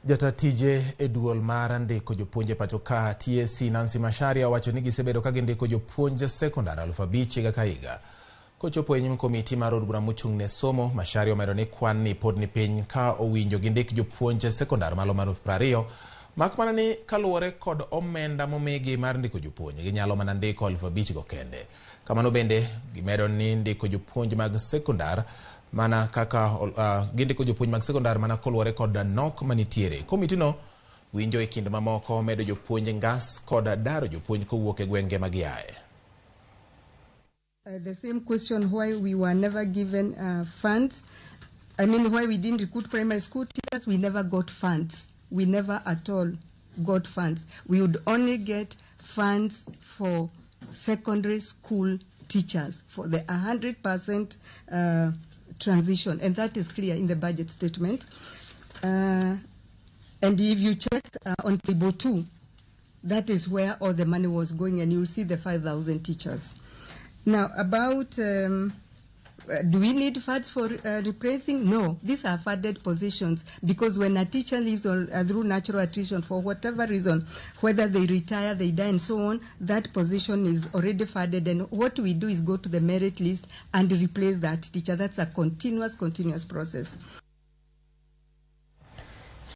Jata tije e duol mar ndiko jopuonje pacho ka TSC Nancy Macharia wacho ni gisebedo ka gindiko jopuonje sekondar 5,000 higa ka higa. Kochopo e nyim komiti mar od bura mochung' ne somo, Macharia omedo ni kwan ni pod ni piny ka owinjo gindik jopuonje sekondar malo mar 20,000, mak mana ni kaluwore kod omenda momigi mar ndiko jopuonje ginyalo mana ndiko 5,000 go kende. Kamano bende gimedo ni ndiko jopuonje mag sekondar mana kaka gindiko jopuonj mag sekondar mana koluwore kod nok manitiere. Komiti no winjo e kind mamoko medo jopuonj ngas kod daro jopuonj kowuok e gwenge magiaye. The same question why we were never given funds. I mean, why we didn't recruit primary school teachers, we never got funds. We never at all got funds. We would only get funds for secondary school teachers for the 100% transition, and that is clear in the budget statement. And if you check on table 2, that is where all the money was going, and you'll see the 5,000 teachers. Now, about do we need funds for replacing? No, these are funded positions, because when a teacher leaves through natural attrition for whatever reason, whether they retire, they die, and so on, that position is already funded, and what we do is go to the merit list and replace that teacher. That's a continuous process.